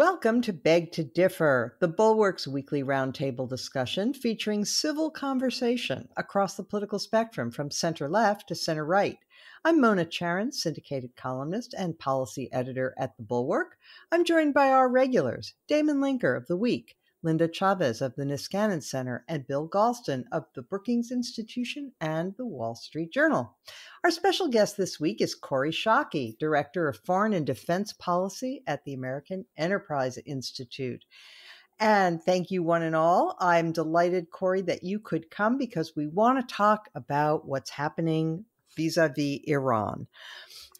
Welcome to Beg to Differ, the Bulwark's weekly roundtable discussion featuring civil conversation across the political spectrum from center left to center right. I'm Mona Charon, syndicated columnist and policy editor at the Bulwark. I'm joined by our regulars, Damon Linker of The Week, Linda Chavez of the Niskanen Center, and Bill Galston of the Brookings Institution and the Wall Street Journal. Our special guest this week is Kori, Director of Foreign and Defense Policy at the American Enterprise Institute. And thank you, one and all. I'm delighted, Kori, that you could come because we want to talk about what's happening vis-a-vis Iran.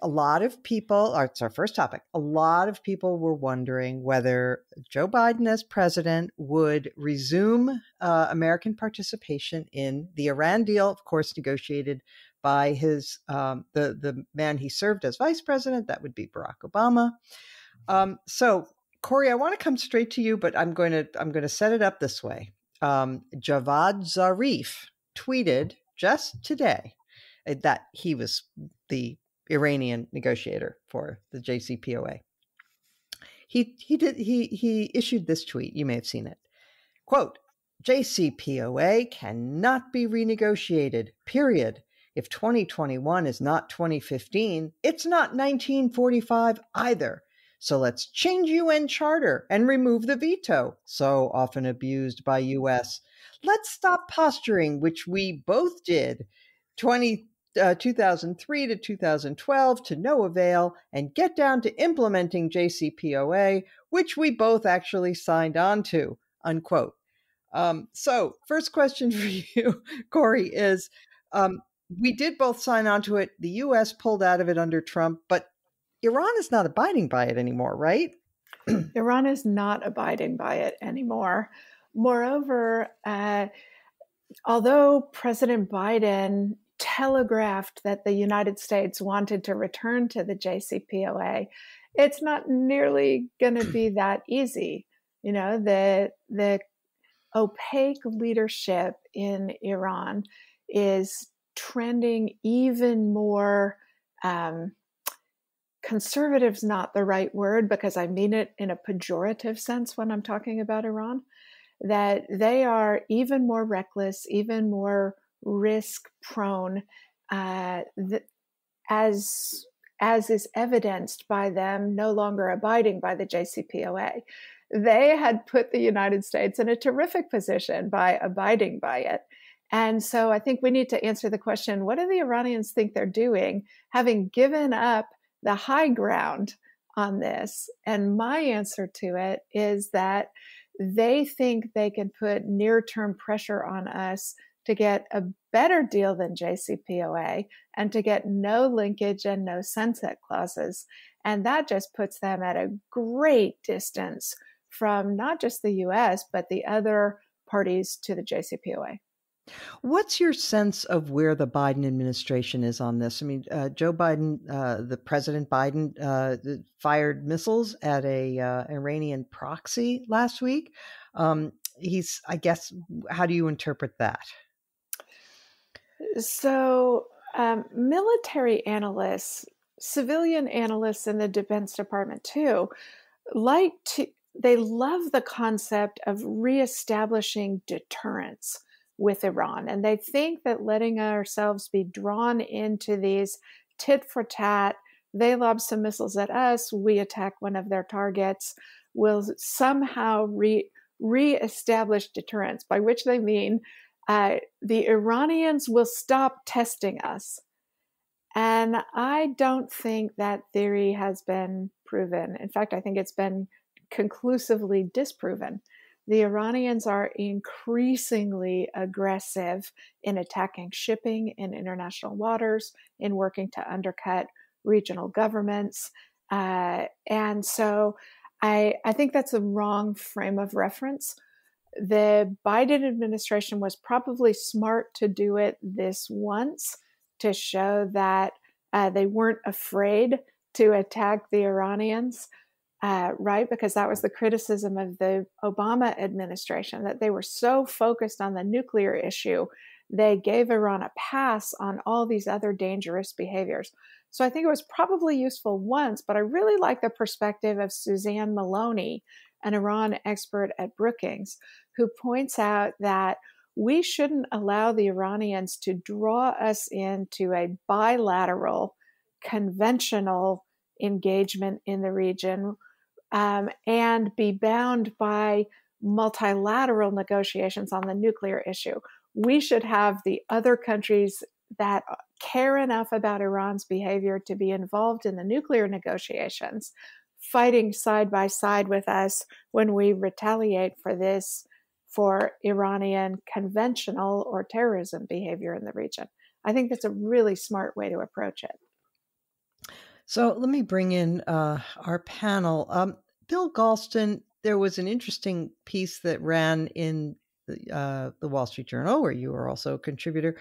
A lot of people, it's our first topic, a lot of people were wondering whether Joe Biden as president would resume American participation in the Iran deal, of course, negotiated by his the man he served as vice president. That would be Barack Obama. So, Kori, I want to come straight to you, but I'm going to set it up this way. Javad Zarif tweeted just today that he was the Iranian negotiator for the JCPOA. He issued this tweet. You may have seen it. Quote, JCPOA cannot be renegotiated, period. If 2021 is not 2015, it's not 1945 either. So let's change UN charter and remove the veto, so often abused by US. Let's stop posturing, which we both did 2003 to 2012 to no avail, and get down to implementing JCPOA, which we both actually signed on to, unquote. So first question for you, Kori, is we did both sign on to it. The U.S. pulled out of it under Trump, but Iran is not abiding by it anymore, right? Iran is not abiding by it anymore. Moreover, although President Biden telegraphed that the United States wanted to return to the JCPOA, it's not nearly going to be that easy. You know, the opaque leadership in Iran is trending even more, conservative's not the right word because I mean it in a pejorative sense when I'm talking about Iran, that they are even more reckless, even more risk prone, as is evidenced by them no longer abiding by the JCPOA. They had put the United States in a terrific position by abiding by it. And so I think we need to answer the question, what do the Iranians think they're doing, having given up the high ground on this? And my answer to it is that they think they can put near-term pressure on us to get a better deal than JCPOA and to get no linkage and no sunset clauses. And that just puts them at a great distance from not just the US, but the other parties to the JCPOA. What's your sense of where the Biden administration is on this? I mean, Joe Biden, the President Biden, fired missiles at a Iranian proxy last week. I guess, how do you interpret that? So military analysts, civilian analysts in the Defense Department too, they love the concept of reestablishing deterrence with Iran. And they think that letting ourselves be drawn into these tit for tat, they lob some missiles at us, we attack one of their targets, will somehow reestablish deterrence, by which they mean the Iranians will stop testing us. And I don't think that theory has been proven. In fact, I think it's been conclusively disproven. The Iranians are increasingly aggressive in attacking shipping in international waters, in working to undercut regional governments. And so I think that's a wrong frame of reference. The Biden administration was probably smart to do it this once to show that they weren't afraid to attack the Iranians, right? Because that was the criticism of the Obama administration, that they were so focused on the nuclear issue, they gave Iran a pass on all these other dangerous behaviors. So I think it was probably useful once, but I really like the perspective of Suzanne Maloney, an Iran expert at Brookings, who points out that we shouldn't allow the Iranians to draw us into a bilateral, conventional engagement in the region, and be bound by multilateral negotiations on the nuclear issue. We should have the other countries that care enough about Iran's behavior to be involved in the nuclear negotiations, fighting side by side with us when we retaliate for Iranian conventional or terrorism behavior in the region. I think that's a really smart way to approach it. So let me bring in our panel. Bill Galston, there was an interesting piece that ran in the Wall Street Journal, where you are also a contributor,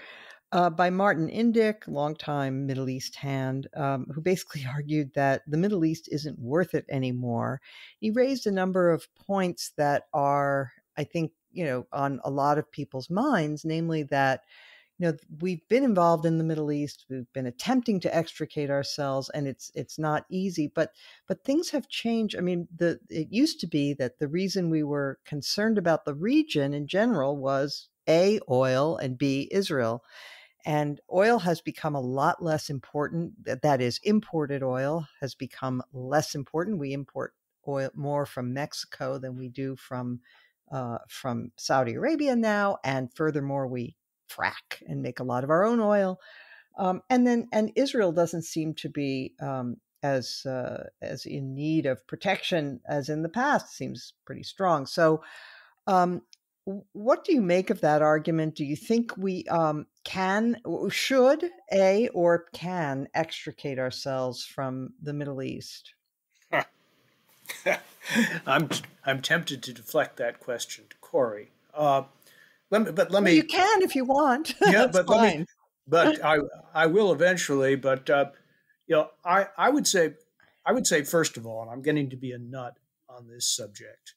by Martin Indyk, longtime Middle East hand, who basically argued that the Middle East isn't worth it anymore. He raised a number of points that are, I think, on a lot of people's minds, namely that we've been involved in the Middle East. We've been attempting to extricate ourselves, and it's not easy. But things have changed. I mean, it used to be that the reason we were concerned about the region in general was A, oil, and B, Israel. And oil has become a lot less important. That is, imported oil has become less important. We import oil more from Mexico than we do from Saudi Arabia now, and furthermore, we frack and make a lot of our own oil. And Israel doesn't seem to be as in need of protection as in the past. Seems pretty strong. So, what do you make of that argument? Do you think we should extricate ourselves from the Middle East? I'm tempted to deflect that question to Kori. Let me. You can if you want. Yeah, but fine. I will eventually. But I would say first of all, and I'm getting to be a nut on this subject.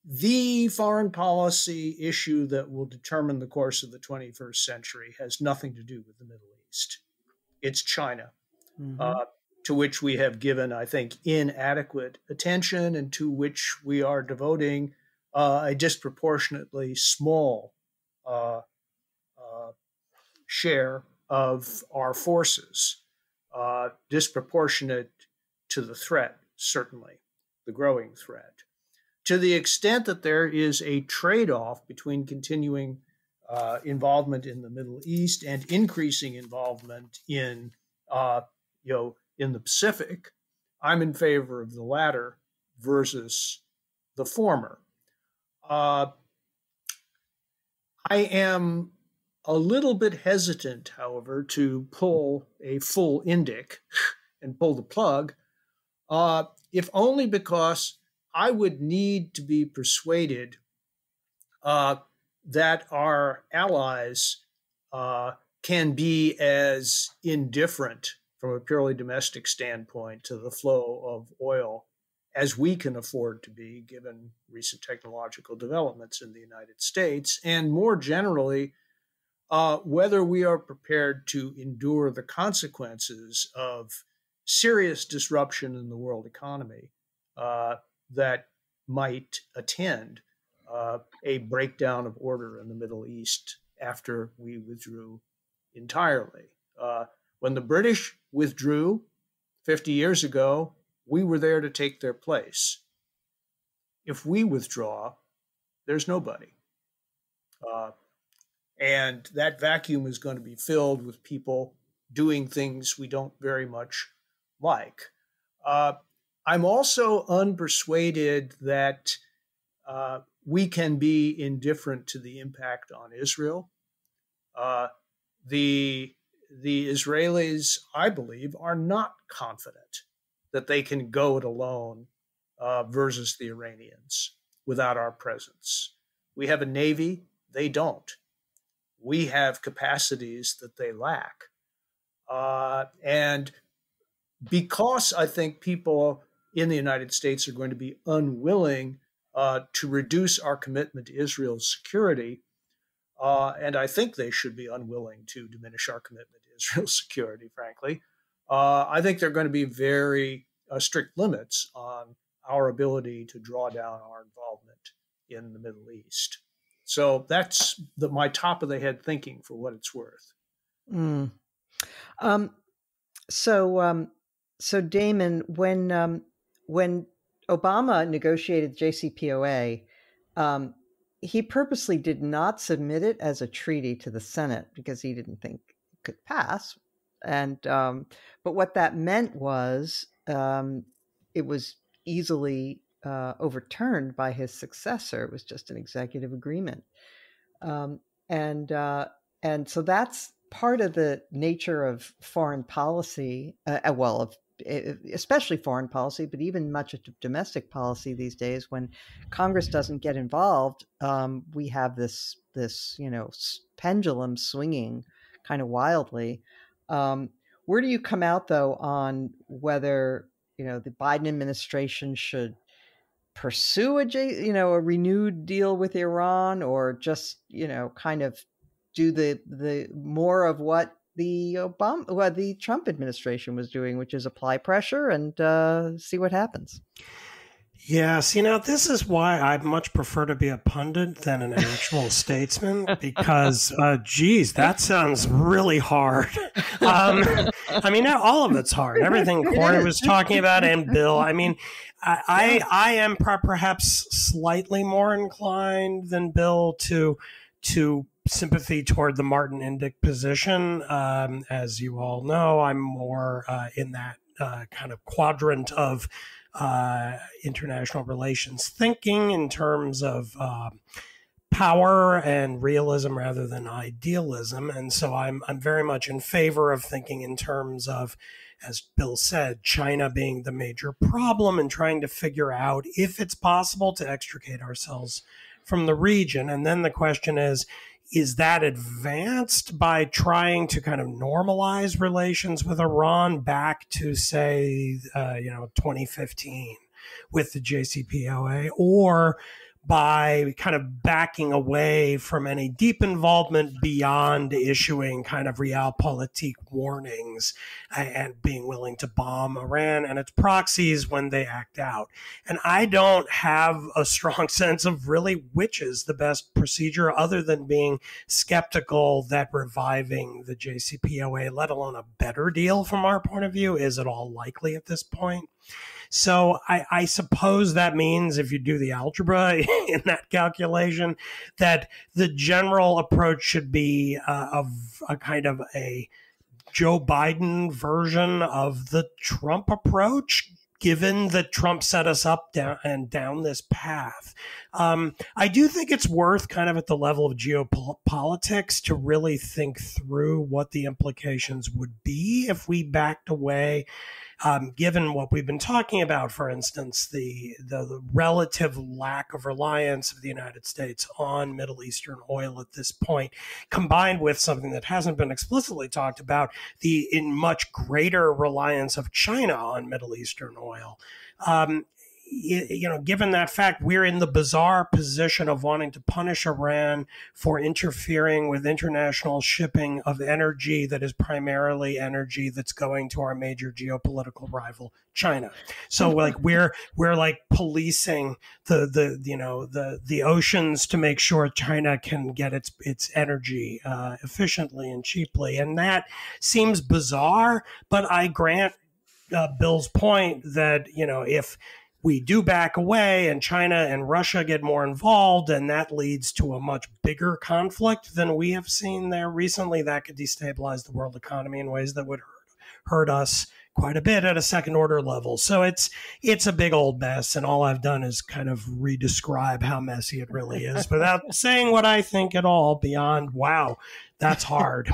The foreign policy issue that will determine the course of the 21st century has nothing to do with the Middle East. It's China, to which we have given, I think, inadequate attention, and to which we are devoting a disproportionately small share of our forces, disproportionate to the threat, certainly, the growing threat. To the extent that there is a trade-off between continuing involvement in the Middle East and increasing involvement in the Pacific, I'm in favor of the latter versus the former. I am a little bit hesitant, however, to pull a full Indyk and pull the plug, if only because I would need to be persuaded that our allies can be as indifferent from a purely domestic standpoint to the flow of oil as we can afford to be, given recent technological developments in the United States, and more generally, whether we are prepared to endure the consequences of serious disruption in the world economy that might attend a breakdown of order in the Middle East after we withdrew entirely. When the British withdrew 50 years ago, we were there to take their place. If we withdraw, there's nobody. And that vacuum is going to be filled with people doing things we don't very much like. I'm also unpersuaded that we can be indifferent to the impact on Israel. The Israelis, I believe, are not confident that they can go it alone versus the Iranians without our presence. We have a navy, they don't. We have capacities that they lack. And because I think people in the United States are going to be unwilling to reduce our commitment to Israel's security, And I think they should be unwilling to diminish our commitment to Israel's security, frankly. I think there are going to be very strict limits on our ability to draw down our involvement in the Middle East. So that's my top of the head thinking, for what it's worth. Mm. So Damon, when Obama negotiated JCPOA, he purposely did not submit it as a treaty to the Senate because he didn't think it could pass. And but what that meant was it was easily overturned by his successor. It was just an executive agreement, and so that's part of the nature of foreign policy. Especially foreign policy, but even much of domestic policy these days. When Congress doesn't get involved, we have this pendulum swinging kind of wildly. Where do you come out, though, on whether the Biden administration should pursue a renewed deal with Iran, or just kind of do the more of what the Trump administration was doing, which is apply pressure and see what happens? Yes, this is why I much prefer to be a pundit than an actual statesman, because, geez, that sounds really hard. All of it's hard. Everything Kori was talking about, and Bill. I am perhaps slightly more inclined than Bill to sympathy toward the Martin Indyk position. As you all know, I'm more in that kind of quadrant of international relations thinking in terms of power and realism rather than idealism. And so I'm very much in favor of thinking in terms of, as Bill said, China being the major problem and trying to figure out if it's possible to extricate ourselves from the region. And then the question is that advanced by trying to kind of normalize relations with Iran back to, say, 2015 with the JCPOA, or by kind of backing away from any deep involvement beyond issuing kind of realpolitik warnings and being willing to bomb Iran and its proxies when they act out. And I don't have a strong sense of really which is the best procedure, other than being skeptical that reviving the JCPOA, let alone a better deal from our point of view, is at all likely at this point. So I suppose that means, if you do the algebra in that calculation, that the general approach should be of a kind of a Joe Biden version of the Trump approach, given that Trump set us up down this path. I do think it's worth, kind of at the level of geopolitics, to really think through what the implications would be if we backed away. Given what we've been talking about, for instance, the relative lack of reliance of the United States on Middle Eastern oil at this point, combined with something that hasn't been explicitly talked about, the in much greater reliance of China on Middle Eastern oil. Given that fact, we're in the bizarre position of wanting to punish Iran for interfering with international shipping of energy that is primarily energy that's going to our major geopolitical rival, China. So we're like policing the oceans to make sure China can get its energy efficiently and cheaply. And that seems bizarre, but I grant Bill's point that, if we do back away and China and Russia get more involved, and that leads to a much bigger conflict than we have seen there recently, that could destabilize the world economy in ways that would hurt us quite a bit at a second order level. So it's a big old mess, and all I've done is kind of redescribe how messy it really is without saying what I think at all beyond, wow, That's hard.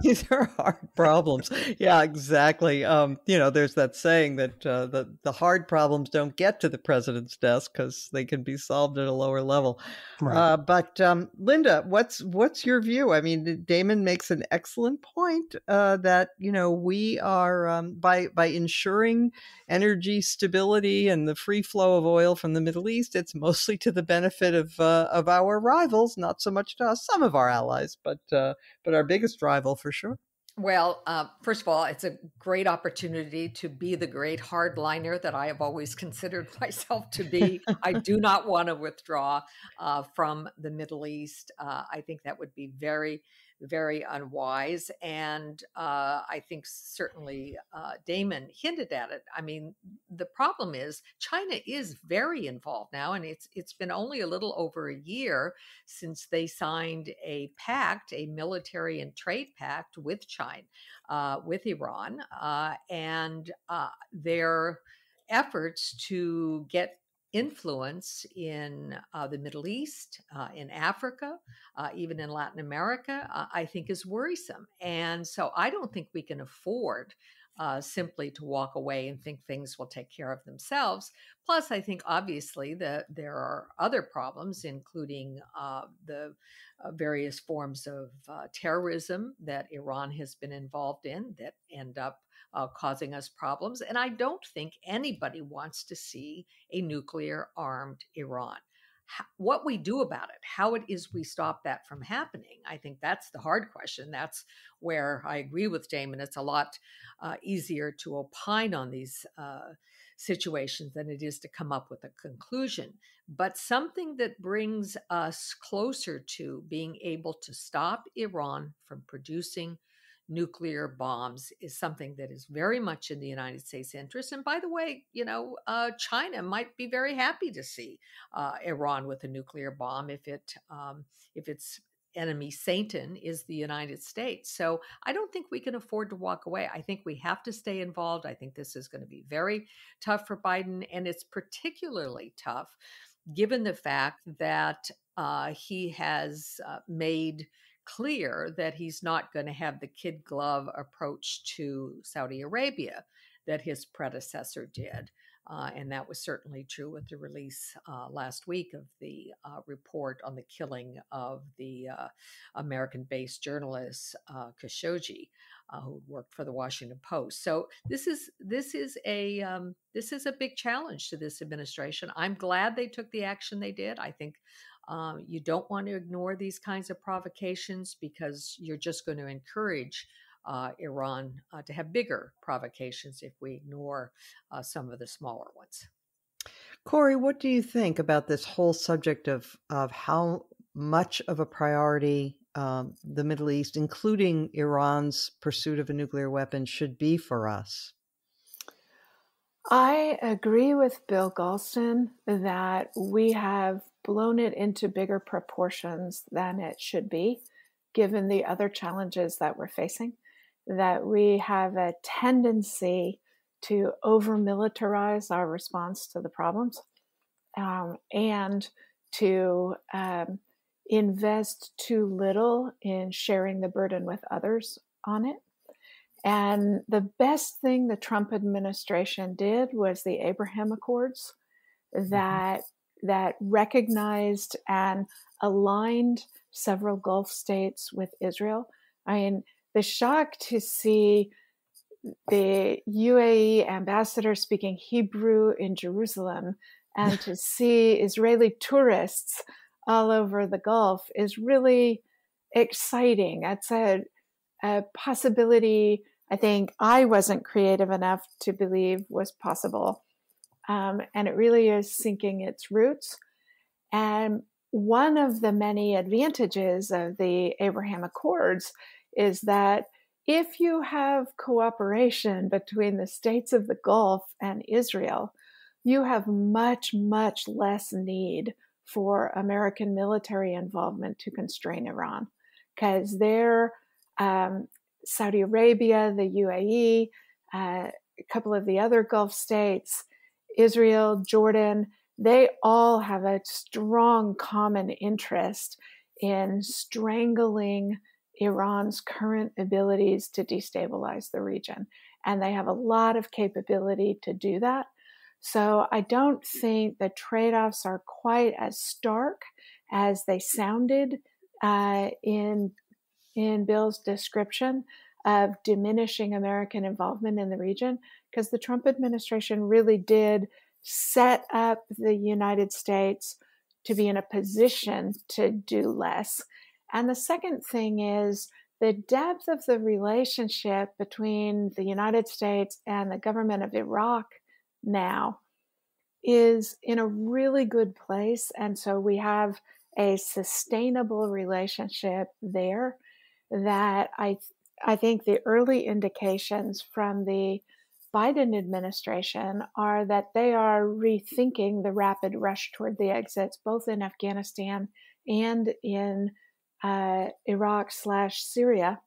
These are hard problems. Yeah, exactly. There's that saying that the hard problems don't get to the president's desk because they can be solved at a lower level. Right. But Linda, what's your view? I mean, Damon makes an excellent point that we are by ensuring energy stability and the free flow of oil from the Middle East, it's mostly to the benefit of our rivals, not so much to us, some of our allies, but our biggest rival for sure. Well, first of all, it's a great opportunity to be the great hardliner that I have always considered myself to be. I do not want to withdraw from the Middle East. I think that would be very, very unwise. And I think certainly Damon hinted at it. I mean, the problem is China is very involved now, and it's been only a little over a year since they signed a pact, a military and trade pact with China, with Iran, and their efforts to get influence in the Middle East, in Africa, even in Latin America, I think is worrisome. And so I don't think we can afford simply to walk away and think things will take care of themselves. Plus, I think obviously that there are other problems, including the various forms of terrorism that Iran has been involved in that end up causing us problems. And I don't think anybody wants to see a nuclear armed Iran. What we do about it, how it is we stop that from happening, I think that's the hard question. That's where I agree with Damon. It's a lot easier to opine on these situations than it is to come up with a conclusion. But something that brings us closer to being able to stop Iran from producing nuclear bombs is something that is very much in the United States' interest. And by the way, China might be very happy to see Iran with a nuclear bomb if its enemy Satan is the United States. So I don't think we can afford to walk away. I think we have to stay involved. I think this is going to be very tough for Biden, and it's particularly tough given the fact that he has made clear that he's not going to have the kid glove approach to Saudi Arabia that his predecessor did. And that was certainly true with the release last week of the report on the killing of the American-based journalist Khashoggi, who worked for the Washington Post. So this is a big challenge to this administration. I'm glad they took the action they did. I think you don't want to ignore these kinds of provocations because you're just going to encourage Iran to have bigger provocations if we ignore some of the smaller ones. Kori, what do you think about this whole subject of how much of a priority the Middle East, including Iran's pursuit of a nuclear weapon, should be for us? I agree with Bill Galston that we have blown it into bigger proportions than it should be, given the other challenges that we're facing, that we have a tendency to over-militarize our response to the problems and to invest too little in sharing the burden with others on it. And the best thing the Trump administration did was the Abraham Accords that recognized and aligned several Gulf states with Israel. I mean, the shock to see the UAE ambassador speaking Hebrew in Jerusalem and to see Israeli tourists all over the Gulf is really exciting. That's a possibility I think I wasn't creative enough to believe was possible. And it really is sinking its roots. And one of the many advantages of the Abraham Accords is that if you have cooperation between the states of the Gulf and Israel, you have much, much less need for American military involvement to constrain Iran, because they're Saudi Arabia, the UAE, a couple of the other Gulf states, Israel, Jordan, they all have a strong common interest in strangling Iran's current abilities to destabilize the region. And they have a lot of capability to do that. So I don't think the trade-offs are quite as stark as they sounded in Bill's description of diminishing American involvement in the region, because the Trump administration really did set up the United States to be in a position to do less. And the second thing is the depth of the relationship between the United States and the government of Iraq now is in a really good place. And so we have a sustainable relationship there that I think the early indications from the Biden administration are that they are rethinking the rapid rush toward the exits, both in Afghanistan and in Iraq/Syria,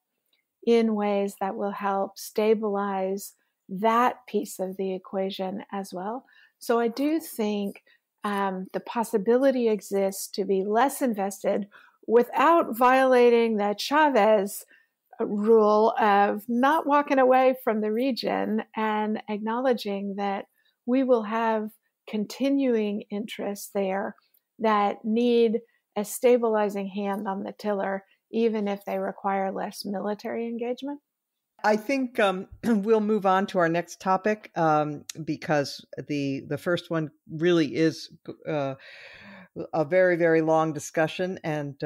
in ways that will help stabilize that piece of the equation as well. So I do think the possibility exists to be less invested without violating that Chavez rule of not walking away from the region and acknowledging that we will have continuing interests there that need a stabilizing hand on the tiller, even if they require less military engagement. I think we'll move on to our next topic because the first one really is a very, very long discussion, and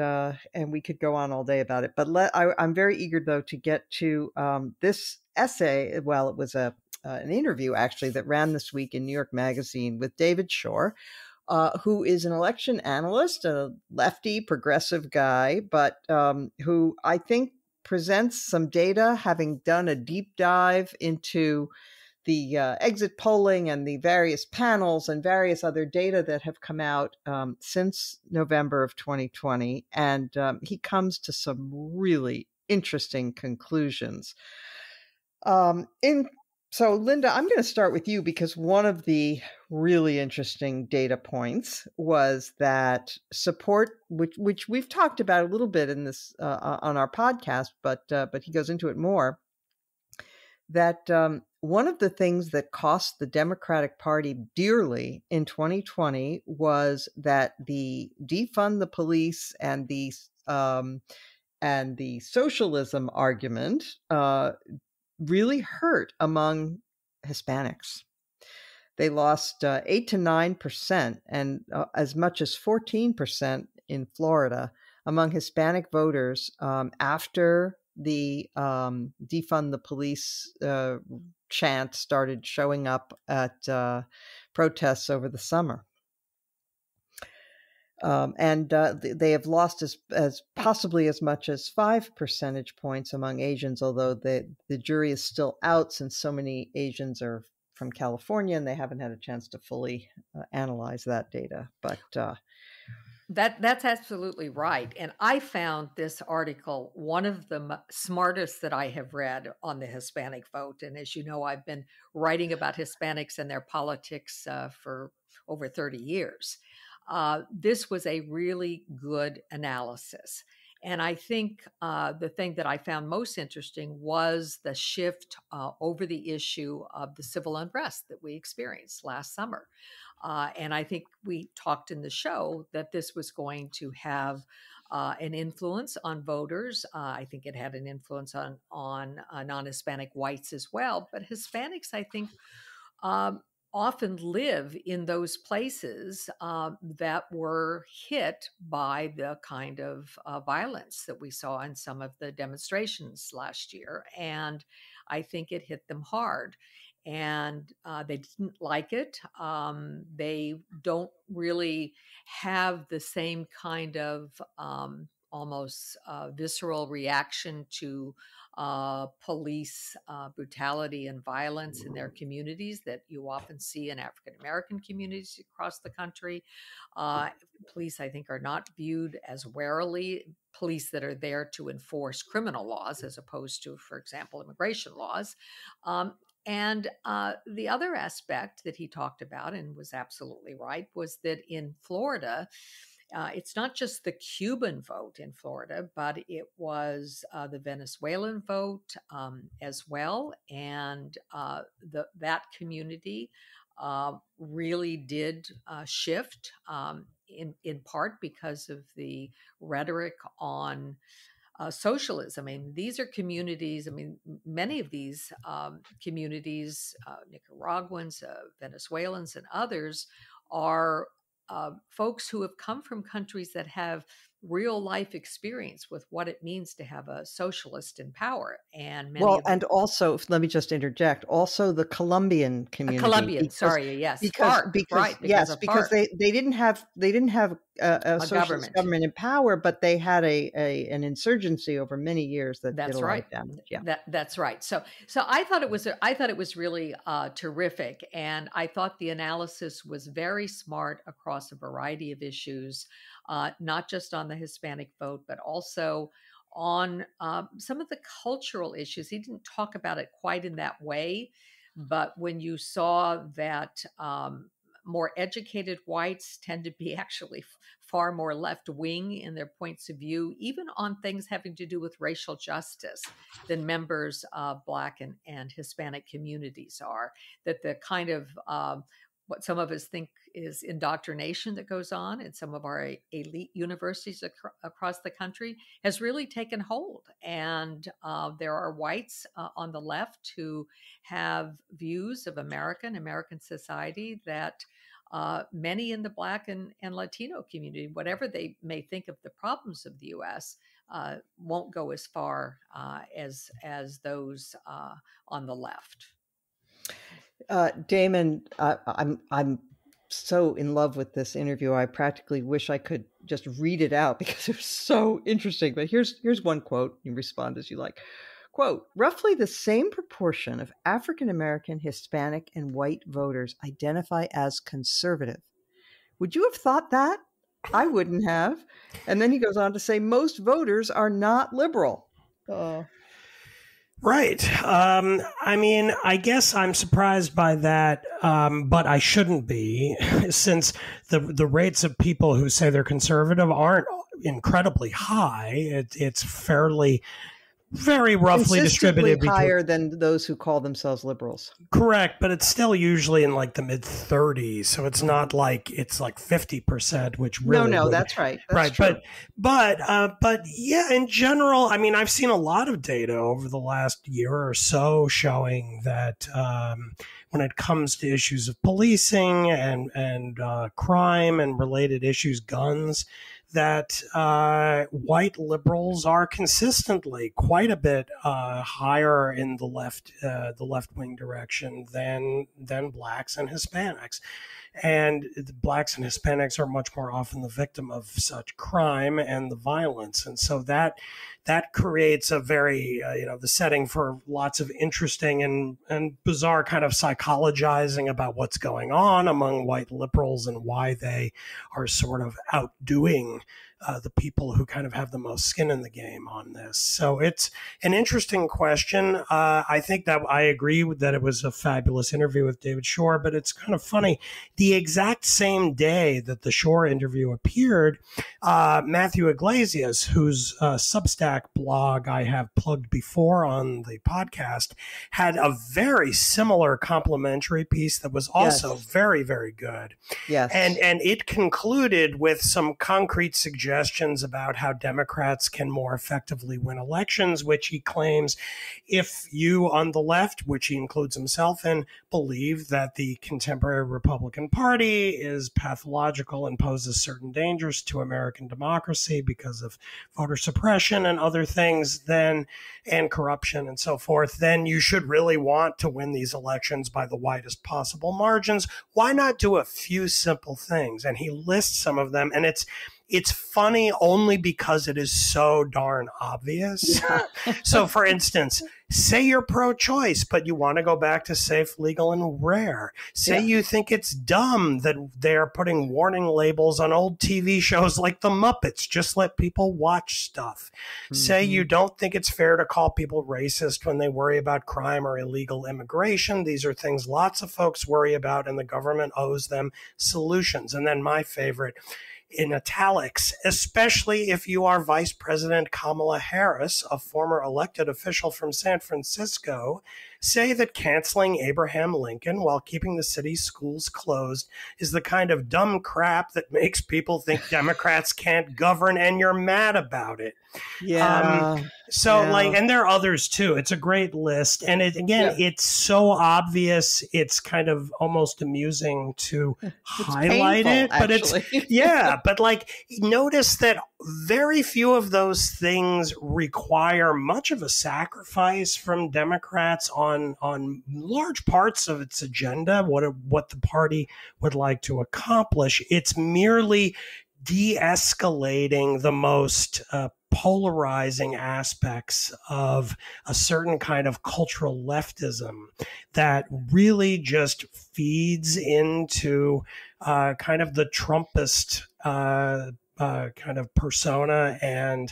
we could go on all day about it. But I'm very eager, though, to get to this essay. Well, it was an interview, actually, that ran this week in New York Magazine with David Shore, who is an election analyst, a lefty, progressive guy, but who I think presents some data, having done a deep dive into the exit polling and the various panels and various other data that have come out since November of 2020. And he comes to some really interesting conclusions. So, Linda, I'm going to start with you because one of the really interesting data points was that support, which we've talked about a little bit in this on our podcast, but he goes into it more. That one of the things that cost the Democratic Party dearly in 2020 was that the defund the police and the socialism argument really hurt among Hispanics. They lost 8 to 9% and as much as 14% in Florida among Hispanic voters after the defund the police chant started showing up at protests over the summer. And they have lost as possibly as much as 5 percentage points among Asians, although the jury is still out since so many Asians are from California and they haven't had a chance to fully analyze that data. But that's absolutely right. And I found this article one of the smartest that I have read on the Hispanic vote. And as you know, I've been writing about Hispanics and their politics for over 30 years. This was a really good analysis. And I think the thing that I found most interesting was the shift over the issue of the civil unrest that we experienced last summer. And I think we talked in the show that this was going to have an influence on voters. I think it had an influence on non-Hispanic whites as well. But Hispanics, I think, often live in those places that were hit by the kind of violence that we saw in some of the demonstrations last year. And I think it hit them hard. And they didn't like it. They don't really have the same kind of almost visceral reaction to police brutality and violence in their communities that you often see in African American communities across the country. Police, I think, are not viewed as warily. Police that are there to enforce criminal laws as opposed to, for example, immigration laws. And the other aspect that he talked about and was absolutely right was that in Florida, it's not just the Cuban vote in Florida, but it was the Venezuelan vote as well. And that community really did shift in part because of the rhetoric on socialism. I mean, these are communities. I mean, many of these communities, Nicaraguans, Venezuelans, and others, are folks who have come from countries that have real life experience with what it means to have a socialist in power. And many Well, of them, and also, let me just interject. Also, the Colombian community. Colombian, because, sorry, yes, because FARC, because right? yes, Of because FARC, they didn't have a socialist government. government in power, but they had an insurgency over many years that did That's a lot right. of damage. Yeah. That's right. So I thought it was really terrific, and I thought the analysis was very smart across a variety of issues, not just on the Hispanic vote, but also on some of the cultural issues. He didn't talk about it quite in that way, but when you saw that more educated whites tend to be actually far more left wing in their points of view, even on things having to do with racial justice, than members of Black and Hispanic communities are. That the kind of what some of us think is indoctrination that goes on in some of our elite universities across the country has really taken hold. And there are whites on the left who have views of American society that many in the Black and Latino community, whatever they may think of the problems of the U.S., won't go as far as those on the left. Damon, I'm so in love with this interview. I practically wish I could just read it out because it was so interesting. But here's one quote. You respond as you like. Quote, roughly the same proportion of African American, Hispanic, and white voters identify as conservative. Would you have thought that? I wouldn't have. And then he goes on to say most voters are not liberal. Right. I mean, I guess I'm surprised by that, but I shouldn't be, since the rates of people who say they're conservative aren't incredibly high. It's fairly, very roughly distributed. Higher than those who call themselves liberals. Correct, but it's still usually in like the mid 30s, so it's not like it's like 50%, which really that's right. That's right, true. But yeah, in general, I mean, I've seen a lot of data over the last year or so showing that when it comes to issues of policing and crime and related issues, guns, that white liberals are consistently quite a bit higher in the left wing direction than Blacks and Hispanics. And the Blacks and Hispanics are much more often the victim of such crime and the violence. And so that creates a very, the setting for lots of interesting and bizarre kind of psychologizing about what's going on among white liberals and why they are sort of outdoing the people who kind of have the most skin in the game on this. So it's an interesting question. I think that I agree that it was a fabulous interview with David Shore, but it's kind of funny. The exact same day that the Shore interview appeared, Matthew Iglesias, whose Substack blog I have plugged before on the podcast, had a very similar complimentary piece that was also very, very good. Yes. And it concluded with some concrete suggestions about how Democrats can more effectively win elections, which he claims if you on the left, which he includes himself in, believe that the contemporary Republican Party is pathological and poses certain dangers to American democracy because of voter suppression and other things, then, and corruption and so forth, then you should really want to win these elections by the widest possible margins. Why not do a few simple things? And he lists some of them, and it's funny only because it is so darn obvious. Yeah. So, for instance, say you're pro-choice, but you want to go back to safe, legal, and rare. Say you think it's dumb that they're putting warning labels on old TV shows like The Muppets. Just let people watch stuff. Mm-hmm. Say you don't think it's fair to call people racist when they worry about crime or illegal immigration. These are things lots of folks worry about, and the government owes them solutions. And then my favorite, in italics, especially if you are Vice President Kamala Harris, a former elected official from San Francisco, say that canceling Abraham Lincoln while keeping the city's schools closed is the kind of dumb crap that makes people think Democrats can't govern, and you're mad about it. Yeah. And there are others too. It's a great list. And it's so obvious. It's kind of almost amusing to highlight it, but but like, notice that very few of those things require much of a sacrifice from Democrats on large parts of its agenda, what the party would like to accomplish. It's merely de-escalating the most polarizing aspects of a certain kind of cultural leftism that really just feeds into kind of the Trumpist kind of persona and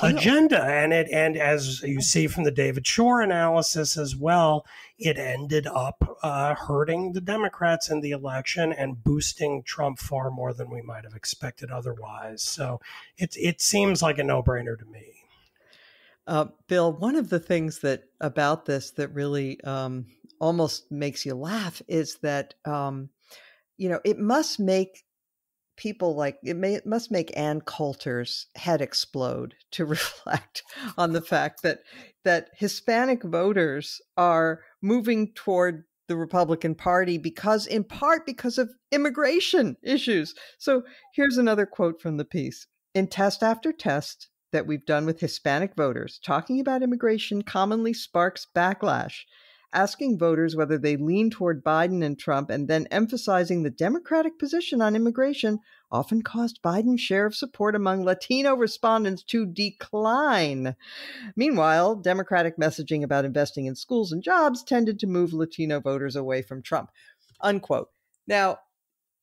agenda. And as you see from the David Shore analysis as well, it ended up hurting the Democrats in the election and boosting Trump far more than we might have expected otherwise. So it seems like a no-brainer to me. Bill, one of the things about this that really almost makes you laugh is that, it must make people it must make Ann Coulter's head explode to reflect on the fact that Hispanic voters are moving toward the Republican Party in part because of immigration issues. So here's another quote from the piece. In test after test that we've done with Hispanic voters, talking about immigration commonly sparks backlash. Asking voters whether they lean toward Biden and Trump and then emphasizing the Democratic position on immigration often caused Biden's share of support among Latino respondents to decline. Meanwhile, Democratic messaging about investing in schools and jobs tended to move Latino voters away from Trump, unquote. Now,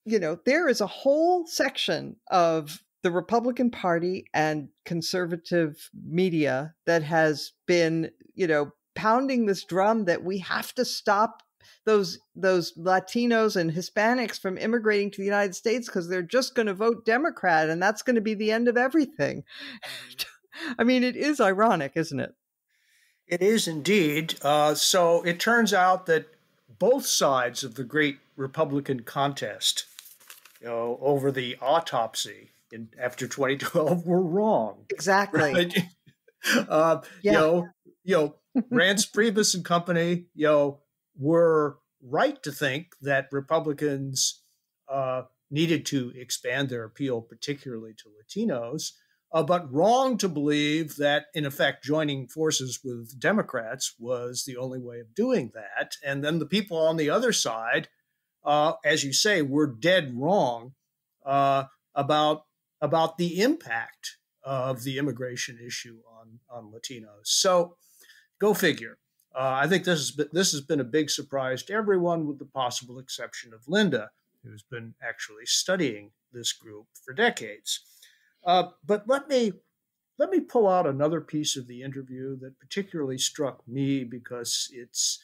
there is a whole section of the Republican Party and conservative media that has been, pounding this drum that we have to stop those Latinos and Hispanics from immigrating to the United States because they're just going to vote Democrat and that's going to be the end of everything. I mean, it is ironic, isn't it? It is indeed. So it turns out that both sides of the great Republican contest, over the autopsy after 2012 were wrong. Exactly. Right? Rance Priebus and company, were right to think that Republicans needed to expand their appeal, particularly to Latinos, but wrong to believe that, in effect, joining forces with Democrats was the only way of doing that. And then the people on the other side, as you say, were dead wrong about the impact of the immigration issue on Latinos. So go figure. I think this has been a big surprise to everyone, with the possible exception of Linda, who's been actually studying this group for decades. But let me pull out another piece of the interview that particularly struck me because it's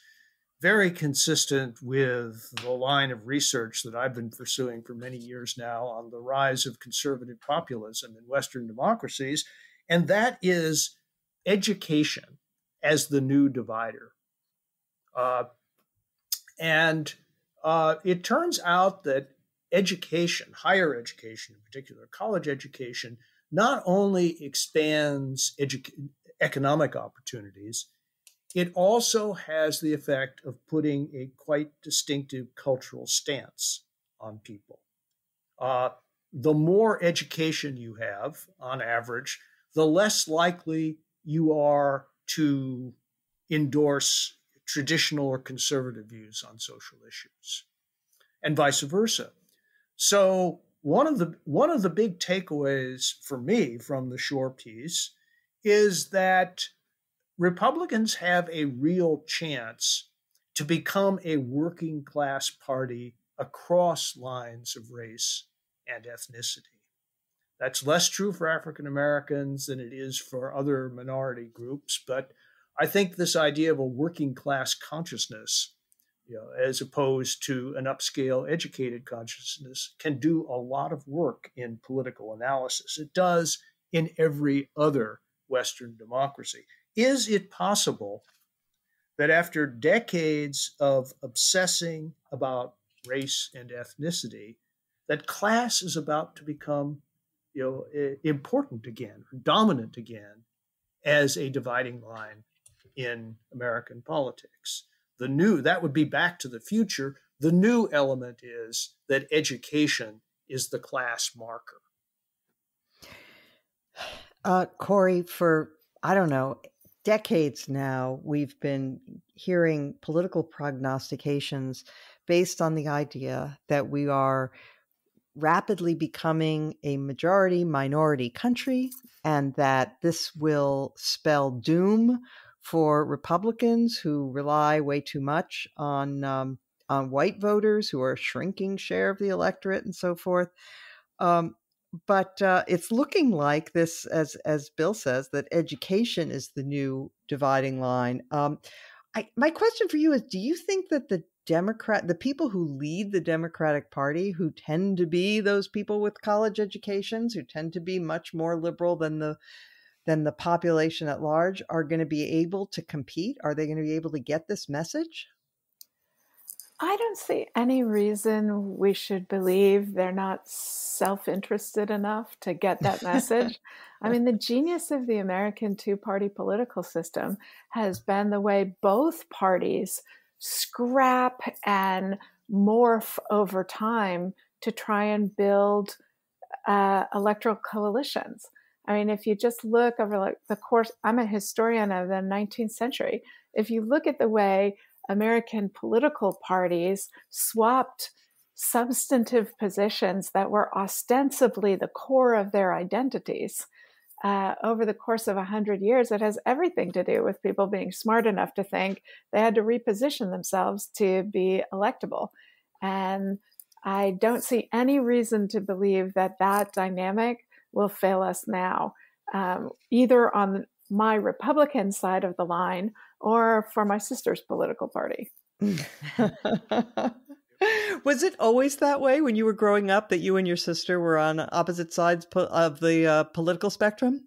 very consistent with the line of research that I've been pursuing for many years now on the rise of conservative populism in Western democracies, and that is education as the new divider. And it turns out that education, higher education in particular, college education, not only expands economic opportunities, it also has the effect of putting a quite distinctive cultural stance on people. The more education you have, on average, the less likely you are to endorse traditional or conservative views on social issues, and vice versa. So one of the big takeaways for me from the Shore piece is that Republicans have a real chance to become a working class party across lines of race and ethnicity. That's less true for African Americans than it is for other minority groups, but I think this idea of a working class consciousness, as opposed to an upscale educated consciousness, can do a lot of work in political analysis. It does in every other Western democracy. Is it possible that after decades of obsessing about race and ethnicity, that class is about to become important again, dominant again as a dividing line in American politics? That would be Back to the Future. The new element is that education is the class marker. Kori, for, I don't know, decades now, we've been hearing political prognostications based on the idea that we are rapidly becoming a majority minority country, and that this will spell doom for Republicans who rely way too much on white voters who are a shrinking share of the electorate and so forth. But it's looking like this, as Bill says, that education is the new dividing line. My question for you is, do you think that the people who lead the Democratic Party, who tend to be those people with college educations, who tend to be much more liberal than the population at large, are going to be able to compete? Are they going to be able to get this message? I don't see any reason we should believe they're not self-interested enough to get that message. I mean, the genius of the American two-party political system has been the way both parties scrap and morph over time to try and build electoral coalitions. I mean, if you just look over the course, I'm a historian of the 19th century. If you look at the way American political parties swapped substantive positions that were ostensibly the core of their identities over the course of 100 years, it has everything to do with people being smart enough to think they had to reposition themselves to be electable. And I don't see any reason to believe that dynamic will fail us now, either on my Republican side of the line or for my sister's political party. Was it always that way when you were growing up, that you and your sister were on opposite sides of the political spectrum?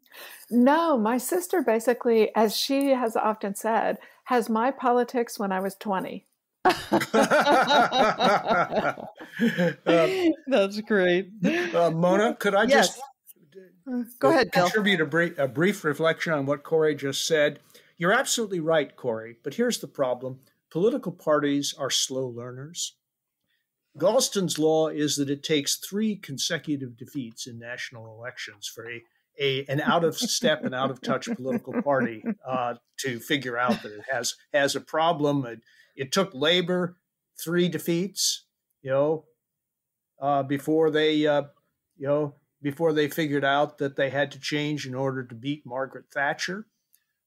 No, my sister basically, as she has often said, has my politics when I was 20. That's great. Mona, could I just go ahead, Bill. Contribute a brief reflection on what Kori just said? You're absolutely right, Kori, but here's the problem. Political parties are slow learners. Galston's law is that it takes 3 consecutive defeats in national elections for an out-of-step and out-of-touch political party to figure out that it has a problem. It took Labor 3 defeats, before they figured out that they had to change in order to beat Margaret Thatcher.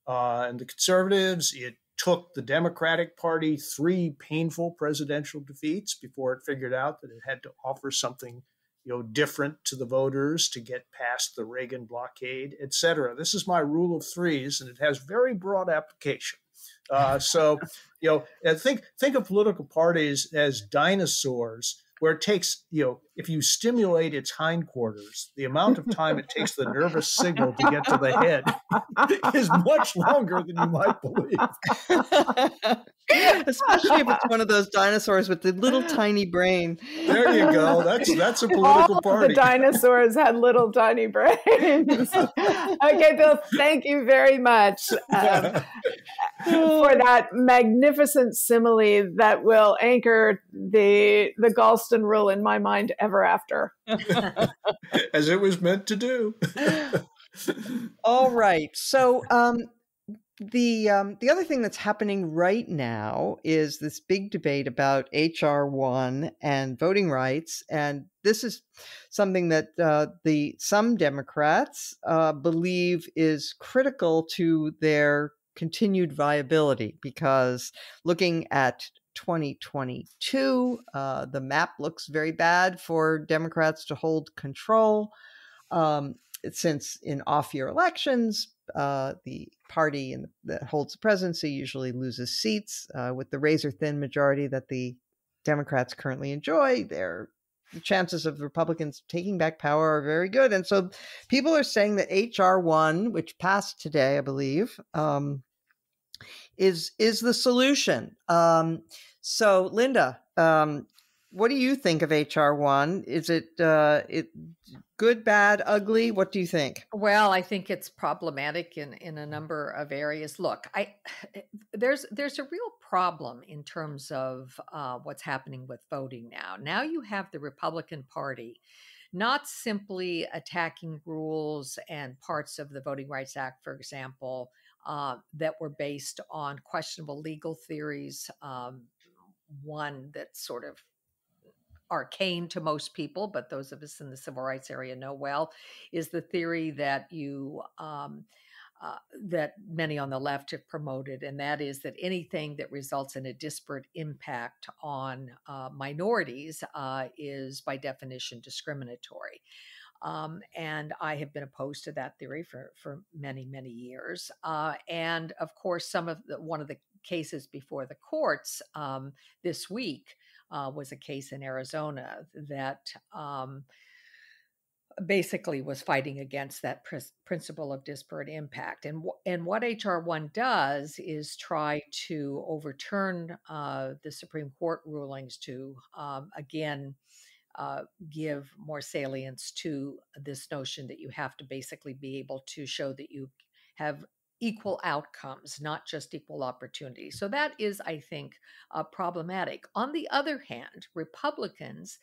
And the Conservatives, it took the Democratic Party 3 painful presidential defeats before it figured out that it had to offer something, different to the voters to get past the Reagan blockade, et cetera. This is my rule of 3s, and it has very broad application. So think of political parties as dinosaurs, where it takes, if you stimulate its hindquarters, the amount of time it takes the nervous signal to get to the head is much longer than you might believe. Especially if it's one of those dinosaurs with the little tiny brain. There you go. That's a political party. The dinosaurs had little tiny brains. Okay, Bill, thank you very much for that magnificent simile that will anchor the Galston rule in my mind ever after. As it was meant to do. All right. So the other thing that's happening right now is this big debate about HR 1 and voting rights, and this is something that some Democrats believe is critical to their continued viability, because looking at 2022, the map looks very bad for Democrats to hold control. Since in off-year elections, the party that holds the presidency usually loses seats. With the razor-thin majority that the Democrats currently enjoy, the chances of Republicans taking back power are very good. And so people are saying that H.R. 1, which passed today, I believe, is the solution. So, Linda, what do you think of H.R. 1? Is it good, bad, ugly? What do you think? Well, I think it's problematic in a number of areas. Look, there's a real problem in terms of what's happening with voting now. Now you have the Republican Party not simply attacking rules and parts of the Voting Rights Act, for example, that were based on questionable legal theories. One that sort of arcane to most people, but those of us in the civil rights area know well, is the theory that that many on the left have promoted, and that is that anything that results in a disparate impact on minorities is by definition discriminatory. And I have been opposed to that theory for many, many years. And of course, one of the cases before the courts this week was a case in Arizona that basically was fighting against that principle of disparate impact. And what H.R. 1 does is try to overturn the Supreme Court rulings to, again, give more salience to this notion that you have to basically be able to show that you have equal outcomes, not just equal opportunity. So that is, I think, problematic. On the other hand, Republicans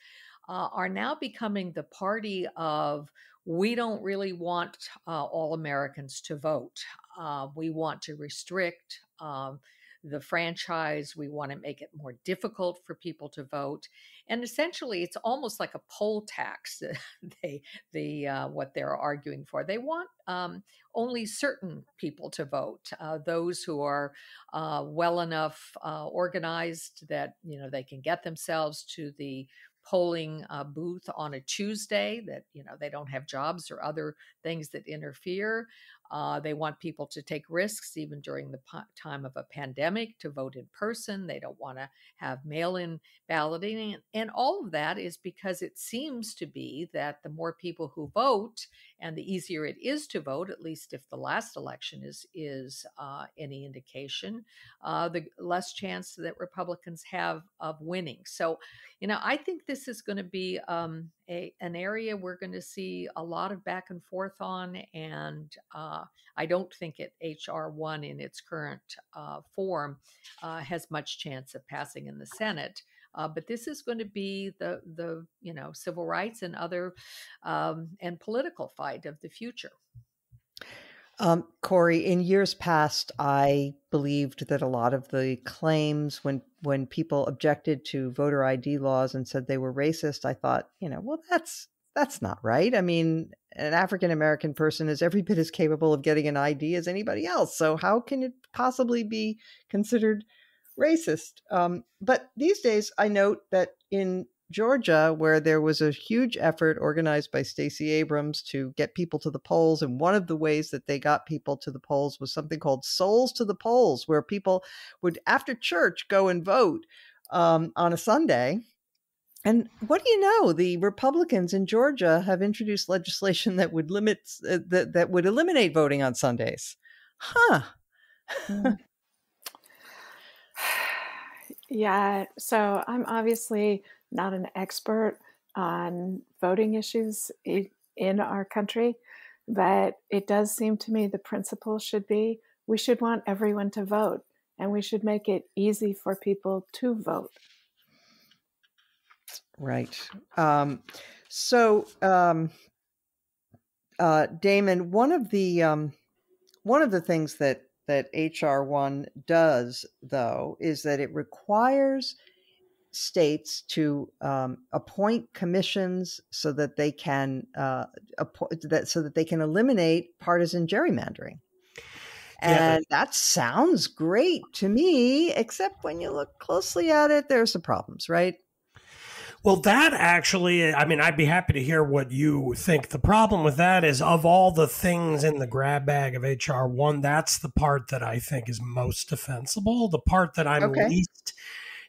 are now becoming the party of, we don't really want all Americans to vote. We want to restrict the franchise. We want to make it more difficult for people to vote. And essentially, it's almost like a poll tax. What they're arguing for. They want only certain people to vote. Those who are well enough organized that they can get themselves to the polling booth on a Tuesday, that they don't have jobs or other things that interfere. They want people to take risks even during the time of a pandemic to vote in person. They don't want to have mail-in balloting. And all of that is because it seems to be that the more people who vote and the easier it is to vote, at least if the last election is any indication, the less chance that Republicans have of winning. So, I think this is going to be an area we're going to see a lot of back and forth on, and I don't think H.R. 1 in its current form has much chance of passing in the Senate. But this is going to be the civil rights and other and political fight of the future. Kori, in years past, I believed that a lot of the claims when people objected to voter ID laws and said they were racist, I thought, well, that's not right. I mean, an African-American person is every bit as capable of getting an ID as anybody else. So how can it possibly be considered racist? But these days, I note that in Georgia, where there was a huge effort organized by Stacey Abrams to get people to the polls, and one of the ways that they got people to the polls was something called Souls to the Polls, where people would, after church, go and vote on a Sunday. And what do you know? The Republicans in Georgia have introduced legislation that would that would eliminate voting on Sundays. Huh. Yeah. So I'm obviously not an expert on voting issues in our country, but it does seem to me the principle should be we should want everyone to vote, and we should make it easy for people to vote. Right. So, Damon, one of the things that H.R. 1 does, though, is that it requires states to appoint commissions so that they can eliminate partisan gerrymandering. And that sounds great to me, except when you look closely at it, there are some problems, right? Well, that actually, I mean, I'd be happy to hear what you think. The problem with that is, of all the things in the grab bag of HR 1, that's the part that I think is most defensible. The part that I'm Okay. least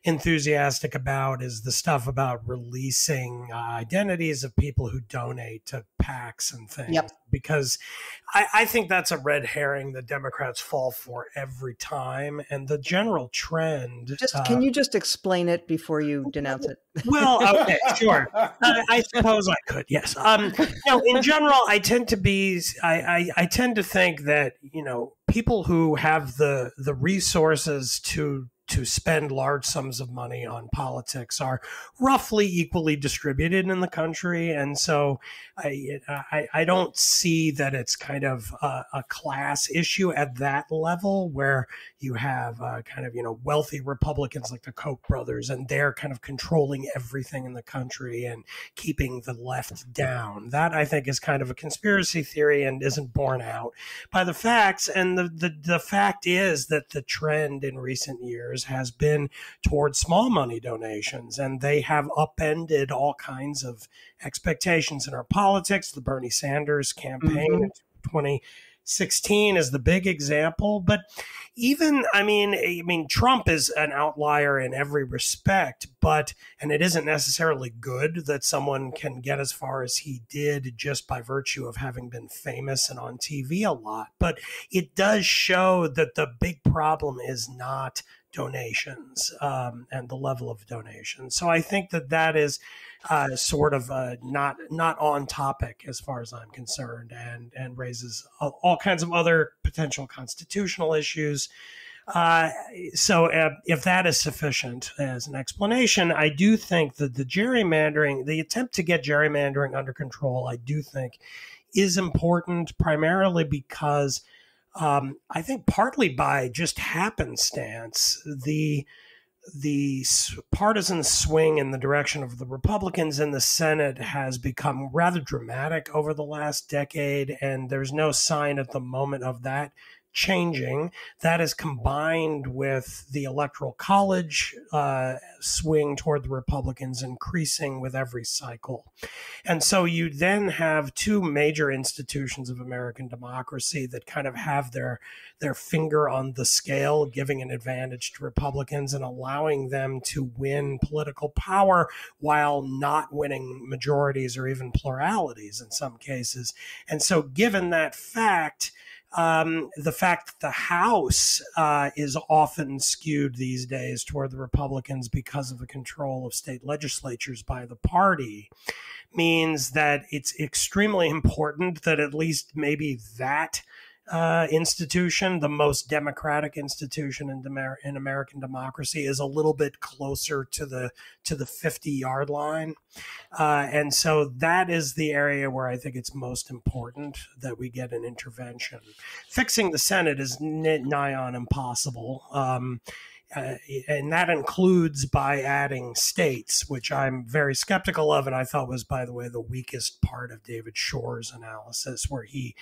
enthusiastic about is the stuff about releasing identities of people who donate to PACs and things. Yep. Because I think that's a red herring that Democrats fall for every time. And the general trend. Can you just explain it before you denounce it? Well, okay, sure. I suppose I could. Yes. In general, I tend to be. I tend to think that people who have the resources to spend large sums of money on politics are roughly equally distributed in the country, and so I don't see that it's kind of a class issue at that level where you have wealthy Republicans like the Koch brothers, and they're kind of controlling everything in the country and keeping the left down. That, I think, is kind of a conspiracy theory and isn't borne out by the facts. And the fact is that the trend in recent years has been towards small money donations, and they have upended all kinds of expectations in our politics. The Bernie Sanders campaign in 2016 is the big example, but even, I mean, Trump is an outlier in every respect, and it isn't necessarily good that someone can get as far as he did just by virtue of having been famous and on TV a lot. But it does show that the big problem is not donations and the level of donations. So I think that is sort of not on topic as far as I'm concerned, and raises all kinds of other potential constitutional issues. So if that is sufficient as an explanation, I do think that the attempt to get gerrymandering under control, I do think is important, primarily because I think partly by just happenstance, the partisan swing in the direction of the Republicans in the Senate has become rather dramatic over the last decade, and there's no sign at the moment of that changing. That is combined with the Electoral College swing toward the Republicans increasing with every cycle. And so you then have two major institutions of American democracy that kind of have their finger on the scale, giving an advantage to Republicans and allowing them to win political power while not winning majorities or even pluralities in some cases. And so given that fact, the fact that the House is often skewed these days toward the Republicans because of the control of state legislatures by the party means that it's extremely important that at least maybe that institution, the most democratic institution in American democracy, is a little bit closer to the 50-yard line. And so that is the area where I think it's most important that we get an intervention. Fixing the Senate is nigh on impossible. And that includes by adding states, which I'm very skeptical of, and I thought was, by the way, the weakest part of David Shor's analysis, where he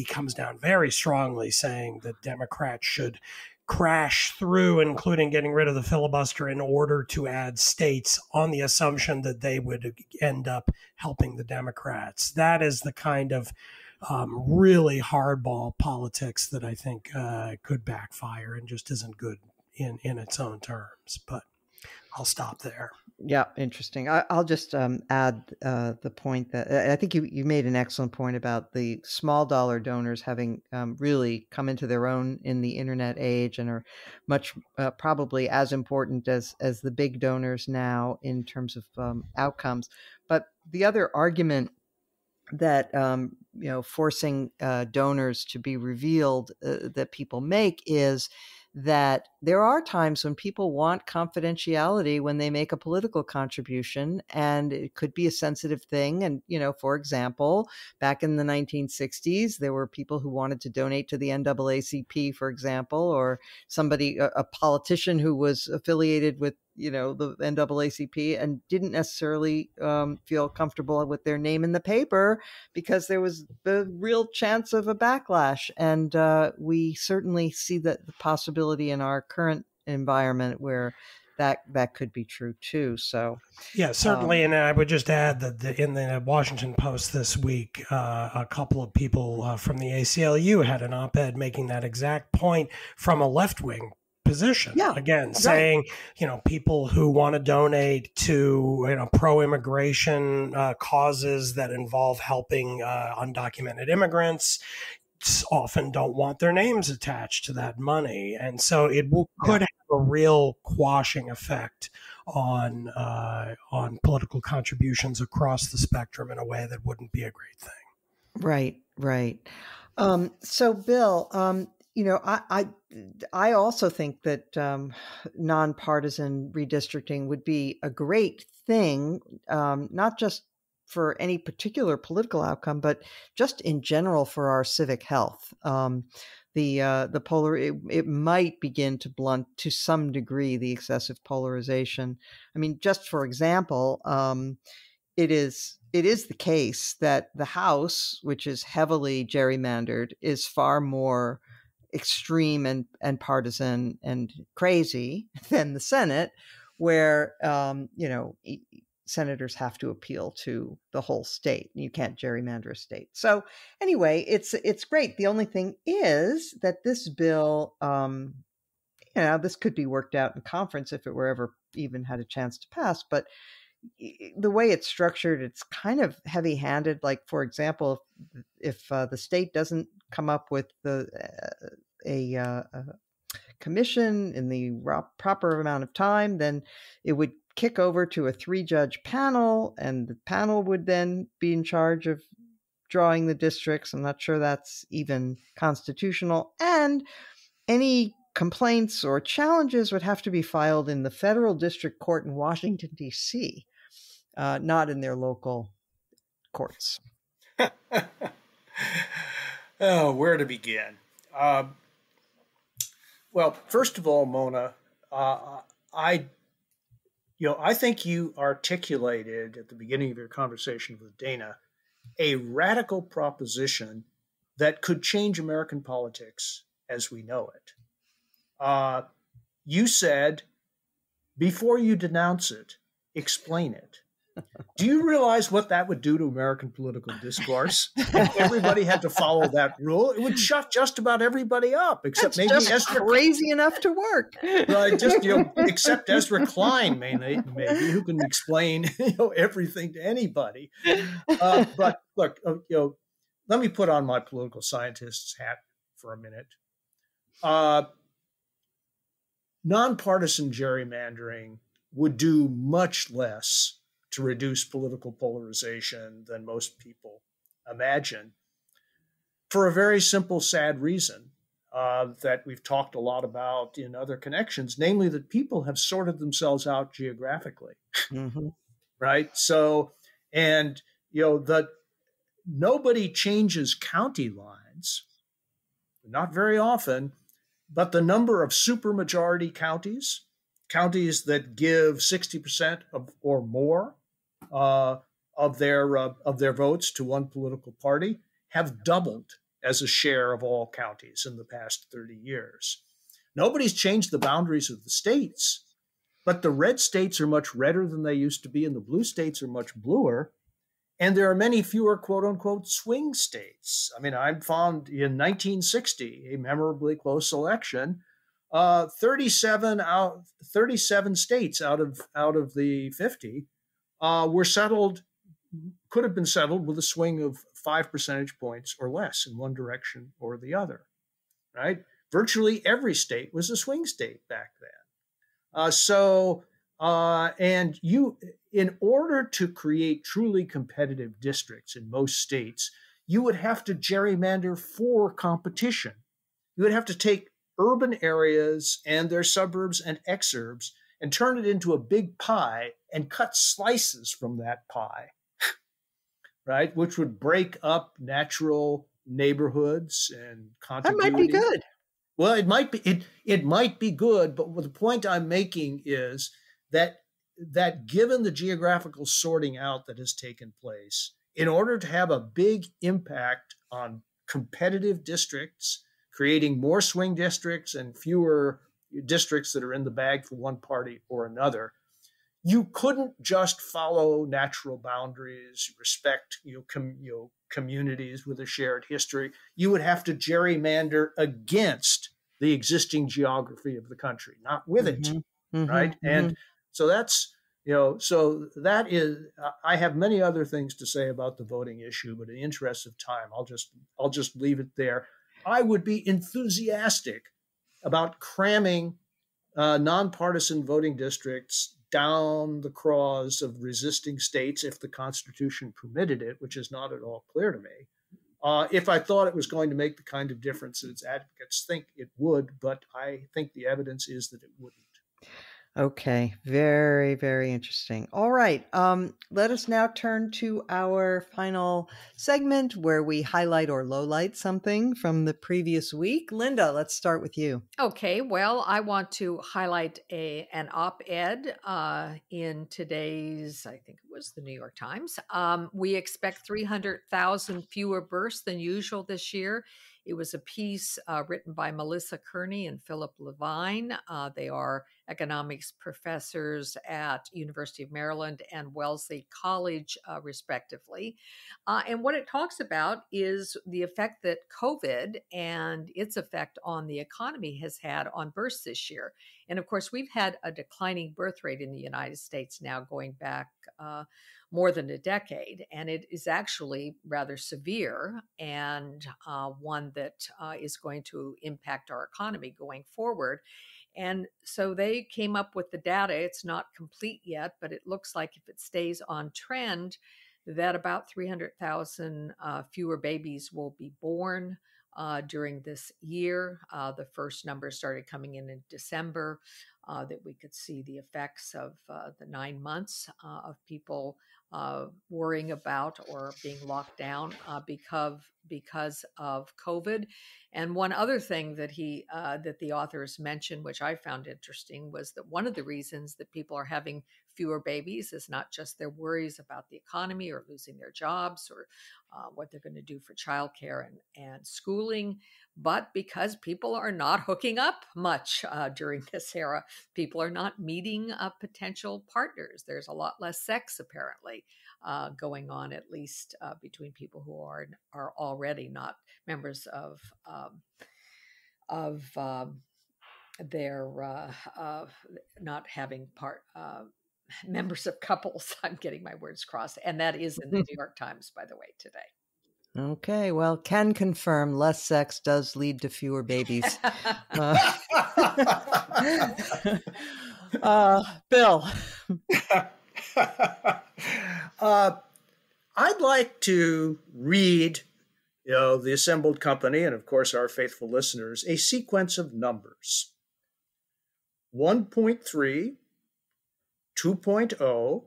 comes down very strongly saying that Democrats should crash through, including getting rid of the filibuster, in order to add states on the assumption that they would end up helping the Democrats. That is the kind of really hardball politics that I think could backfire and just isn't good in its own terms. But I'll stop there. Yeah, interesting. I'll just add the point that I think you made an excellent point about the small dollar donors having really come into their own in the internet age and are much probably as important as the big donors now in terms of outcomes. But the other argument that forcing donors to be revealed that people make is that there are times when people want confidentiality when they make a political contribution, and it could be a sensitive thing. And, for example, back in the 1960s, there were people who wanted to donate to the NAACP, for example, or somebody, a politician who was affiliated with the NAACP and didn't necessarily feel comfortable with their name in the paper because there was the real chance of a backlash. And we certainly see that the possibility in our current environment where that could be true too. So yeah, certainly. And I would just add that in the Washington Post this week, a couple of people from the ACLU had an op-ed making that exact point from a left-wing position. Yeah, Again, saying, people who want to donate to, pro-immigration causes that involve helping undocumented immigrants often don't want their names attached to that money. And so it could have a real quashing effect on political contributions across the spectrum in a way that wouldn't be a great thing. Right. So, Bill, I also think that nonpartisan redistricting would be a great thing, not just for any particular political outcome, but just in general for our civic health. It might begin to blunt to some degree the excessive polarization. I mean, just for example, it is the case that the House, which is heavily gerrymandered, is far more extreme and partisan and crazy than the Senate, where senators have to appeal to the whole state. You can't gerrymander a state. So anyway, it's great. The only thing is that this bill, this could be worked out in conference if it were ever even had a chance to pass. But the way it's structured, it's kind of heavy-handed. Like, for example, if the state doesn't come up with a commission in the proper amount of time, then it would kick over to a 3-judge panel, and the panel would then be in charge of drawing the districts. I'm not sure that's even constitutional. And any complaints or challenges would have to be filed in the federal district court in Washington, D.C., not in their local courts. Oh, where to begin? Well, first of all, Mona, I think you articulated at the beginning of your conversation with Dana a radical proposition that could change American politics as we know it. You said, before you denounce it, explain it. Do you realize what that would do to American political discourse? If everybody had to follow that rule, it would shut just about everybody up, except That's maybe just Ezra. Crazy enough to work, Right? Just except Ezra Klein, maybe who can explain everything to anybody. But look, let me put on my political scientist's hat for a minute. Nonpartisan gerrymandering would do much less to reduce political polarization than most people imagine, for a very simple, sad reason that we've talked a lot about in other connections, namely that people have sorted themselves out geographically, right? So, and that nobody changes county lines, not very often, but the number of supermajority counties that give 60% or more of their votes to one political party have doubled as a share of all counties in the past 30 years. Nobody's changed the boundaries of the states, but the red states are much redder than they used to be, and the blue states are much bluer. And there are many fewer, quote unquote, swing states. I mean, I found in 1960, a memorably close election, 37 states out of the 50 could have been settled with a swing of 5 percentage points or less in one direction or the other, right? Virtually every state was a swing state back then. And in order to create truly competitive districts in most states, you would have to gerrymander for competition. You would have to take urban areas and their suburbs and exurbs and turn it into a big pie and cut slices from that pie, right? Which would break up natural neighborhoods and contiguity. That might be good. Well, it might be good, but the point I'm making is that given the geographical sorting out that has taken place, in order to have a big impact on competitive districts, creating more swing districts and fewer districts that are in the bag for one party or another. You couldn't just follow natural boundaries, respect communities with a shared history. You would have to gerrymander against the existing geography of the country, not with it, right? And so that's, so that is, I have many other things to say about the voting issue, but in the interest of time, I'll just leave it there. I would be enthusiastic about cramming nonpartisan voting districts down the craws of resisting states if the Constitution permitted it, which is not at all clear to me. If I thought it was going to make the kind of difference that its advocates think it would, but I think the evidence is that it wouldn't. Okay, very, very interesting. All right, let us now turn to our final segment where we highlight or lowlight something from the previous week. Linda, let's start with you. Okay, well, I want to highlight an op-ed in today's, I think it was the New York Times. We expect 300,000 fewer births than usual this year. It was a piece written by Melissa Kearney and Philip Levine. They are economics professors at University of Maryland and Wellesley College, respectively. And what it talks about is the effect that COVID and its effect on the economy has had on births this year. And of course, we've had a declining birth rate in the United States now going back more than a decade, and it is actually rather severe and one that is going to impact our economy going forward. And so they came up with the data. It's not complete yet, but it looks like if it stays on trend, that about 300,000 fewer babies will be born during this year. The first numbers started coming in December, that we could see the effects of the 9 months of people worrying about or being locked down because of COVID. And one other thing that that the authors mentioned, which I found interesting, was that one of the reasons that people are having fewer babies is not just their worries about the economy or losing their jobs or what they're going to do for childcare and schooling, but because people are not hooking up much during this era. People are not meeting potential partners. There's a lot less sex, apparently, going on, at least between people who are already not members of their not having members of couples. I'm getting my words crossed. And that is in the New York Times, by the way, today. Okay, well, can confirm less sex does lead to fewer babies. Bill. I'd like to read, the assembled company and, of course, our faithful listeners, a sequence of numbers. 1.3, 2.0,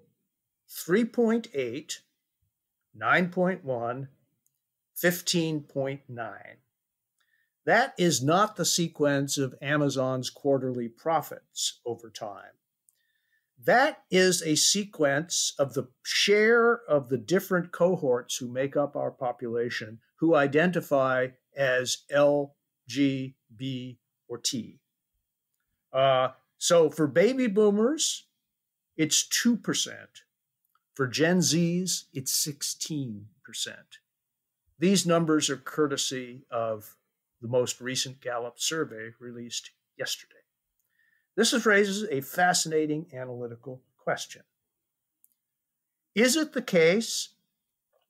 3.8, 9.1, 15.9. That is not the sequence of Amazon's quarterly profits over time. That is a sequence of the share of the different cohorts who make up our population who identify as L, G, B, or T. So for baby boomers, it's 2%. For Gen Zs, it's 16%. These numbers are courtesy of the most recent Gallup survey released yesterday. This raises a fascinating analytical question. Is it the case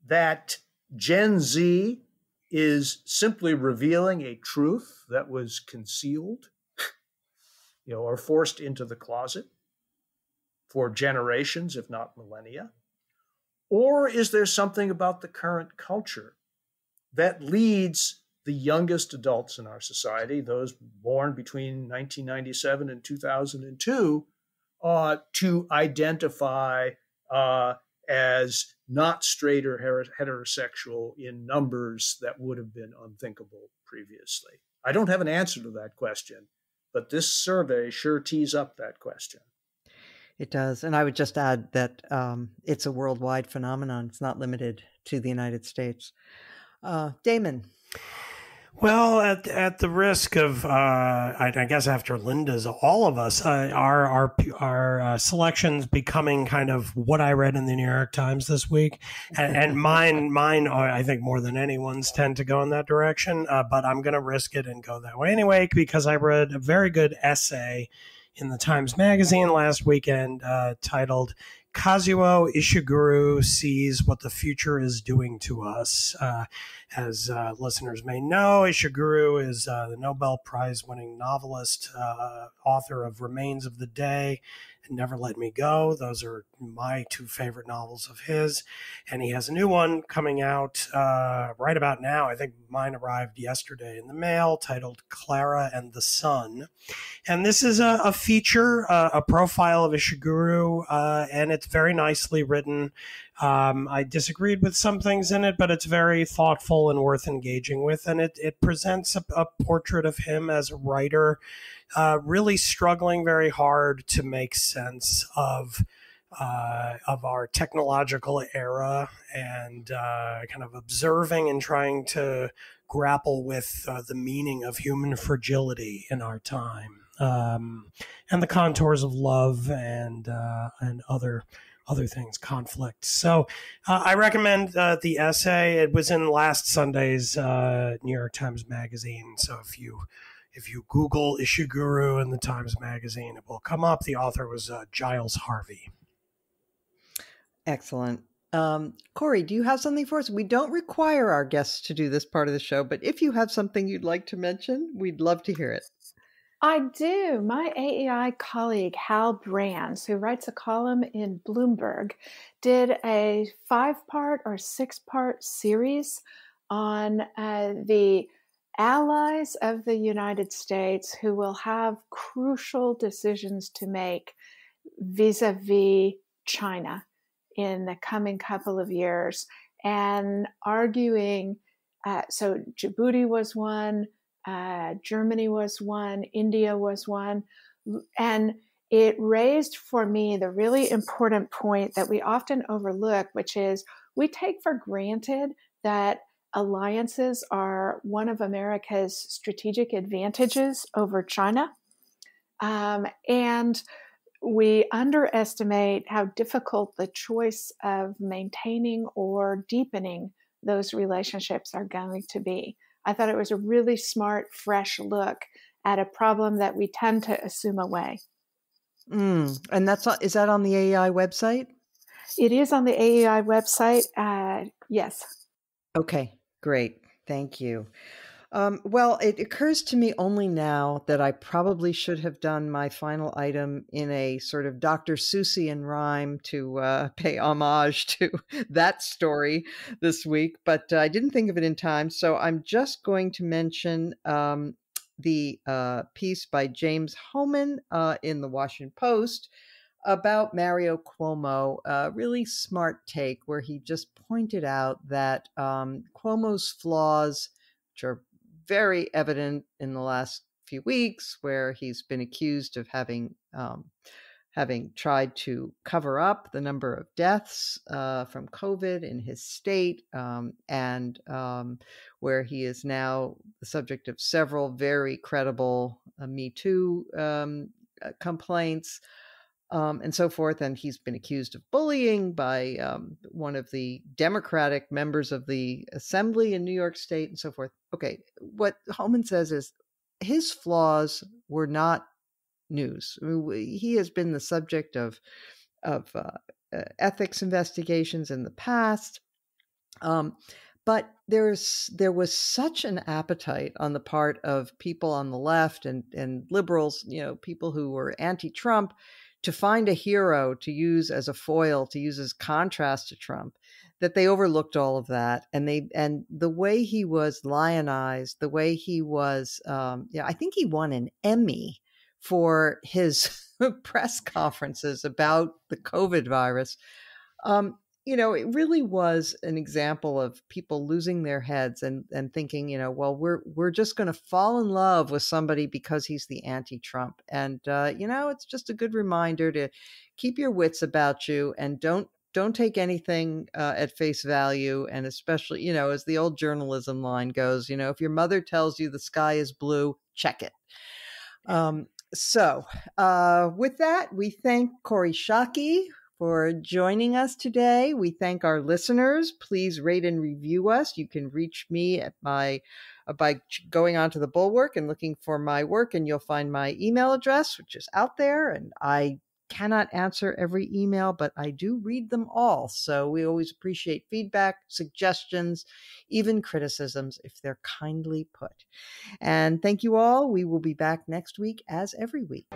that Gen Z is simply revealing a truth that was concealed, or forced into the closet for generations, if not millennia? Or is there something about the current culture that leads the youngest adults in our society, those born between 1997 and 2002, to identify as not straight or heterosexual in numbers that would have been unthinkable previously? I don't have an answer to that question, but this survey sure tees up that question. It does. And I would just add that it's a worldwide phenomenon. It's not limited to the United States. Damon. Well, at the risk of, I guess after Linda's, all of us, our selections becoming kind of what I read in the New York Times this week, and mine, I think more than anyone's tend to go in that direction. But I'm going to risk it and go that way anyway because I read a very good essay in the Times Magazine last weekend titled "Kazuo Ishiguro Sees What the Future is Doing to Us." As listeners may know, Ishiguro is the Nobel Prize-winning novelist, author of Remains of the Day and Never Let Me Go. Those are my two favorite novels of his. And he has a new one coming out right about now. I think mine arrived yesterday in the mail, titled Clara and the Sun. And this is a feature, a profile of Ishiguro, and it's very nicely written. I disagreed with some things in it, but it's very thoughtful and worth engaging with. And it presents a portrait of him as a writer, really struggling very hard to make sense of our technological era and kind of observing and trying to grapple with the meaning of human fragility in our time, and the contours of love and other things, conflict. So I recommend the essay. It was in last Sunday's New York Times Magazine. So if you Google Ishiguro in the Times Magazine, it will come up. The author was Giles Harvey. Excellent. Kori, do you have something for us? We don't require our guests to do this part of the show, but if you have something you'd like to mention, we'd love to hear it. I do. My AEI colleague, Hal Brands, who writes a column in Bloomberg, did a 5-part or 6-part series on the allies of the United States who will have crucial decisions to make vis-a-vis China in the coming couple of years, and arguing, so Djibouti was one, Germany was one, India was one, and it raised for me the really important point that we often overlook, which is we take for granted that alliances are one of America's strategic advantages over China. And we underestimate how difficult the choice of maintaining or deepening those relationships are going to be. I thought it was a really smart, fresh look at a problem that we tend to assume away. And is that on the AEI website? It is on the AEI website. Yes. Okay, great. Thank you. Well, it occurs to me only now that I probably should have done my final item in a sort of Dr. Seussian rhyme to pay homage to that story this week, but I didn't think of it in time. So I'm just going to mention the piece by James Hohmann in the Washington Post about Mario Cuomo, a really smart take where he just pointed out that Cuomo's flaws, which are very evident in the last few weeks, where he's been accused of having tried to cover up the number of deaths from COVID in his state, and where he is now the subject of several very credible Me Too complaints. And so forth. And he's been accused of bullying by one of the Democratic members of the Assembly in New York State and so forth. Okay, what Hohmann says is his flaws were not news. I mean, he has been the subject of ethics investigations in the past. But there was such an appetite on the part of people on the left and liberals, people who were anti-Trump, to find a hero to use as a foil, to use as contrast to Trump, that they overlooked all of that. And the way he was lionized, the way he was, I think he won an Emmy for his press conferences about the COVID virus. It really was an example of people losing their heads and thinking, well, we're just going to fall in love with somebody because he's the anti-Trump. And, it's just a good reminder to keep your wits about you and don't don't take anything at face value. And especially, as the old journalism line goes, if your mother tells you the sky is blue, check it. So with that, we thank Kori Schake for joining us today. We thank our listeners. Please rate and review us. You can reach me at by going onto the Bulwark and looking for my work, and you'll find my email address, which is out there. And I cannot answer every email, but I do read them all. So we always appreciate feedback, suggestions, even criticisms if they're kindly put. And thank you all. We will be back next week as every week.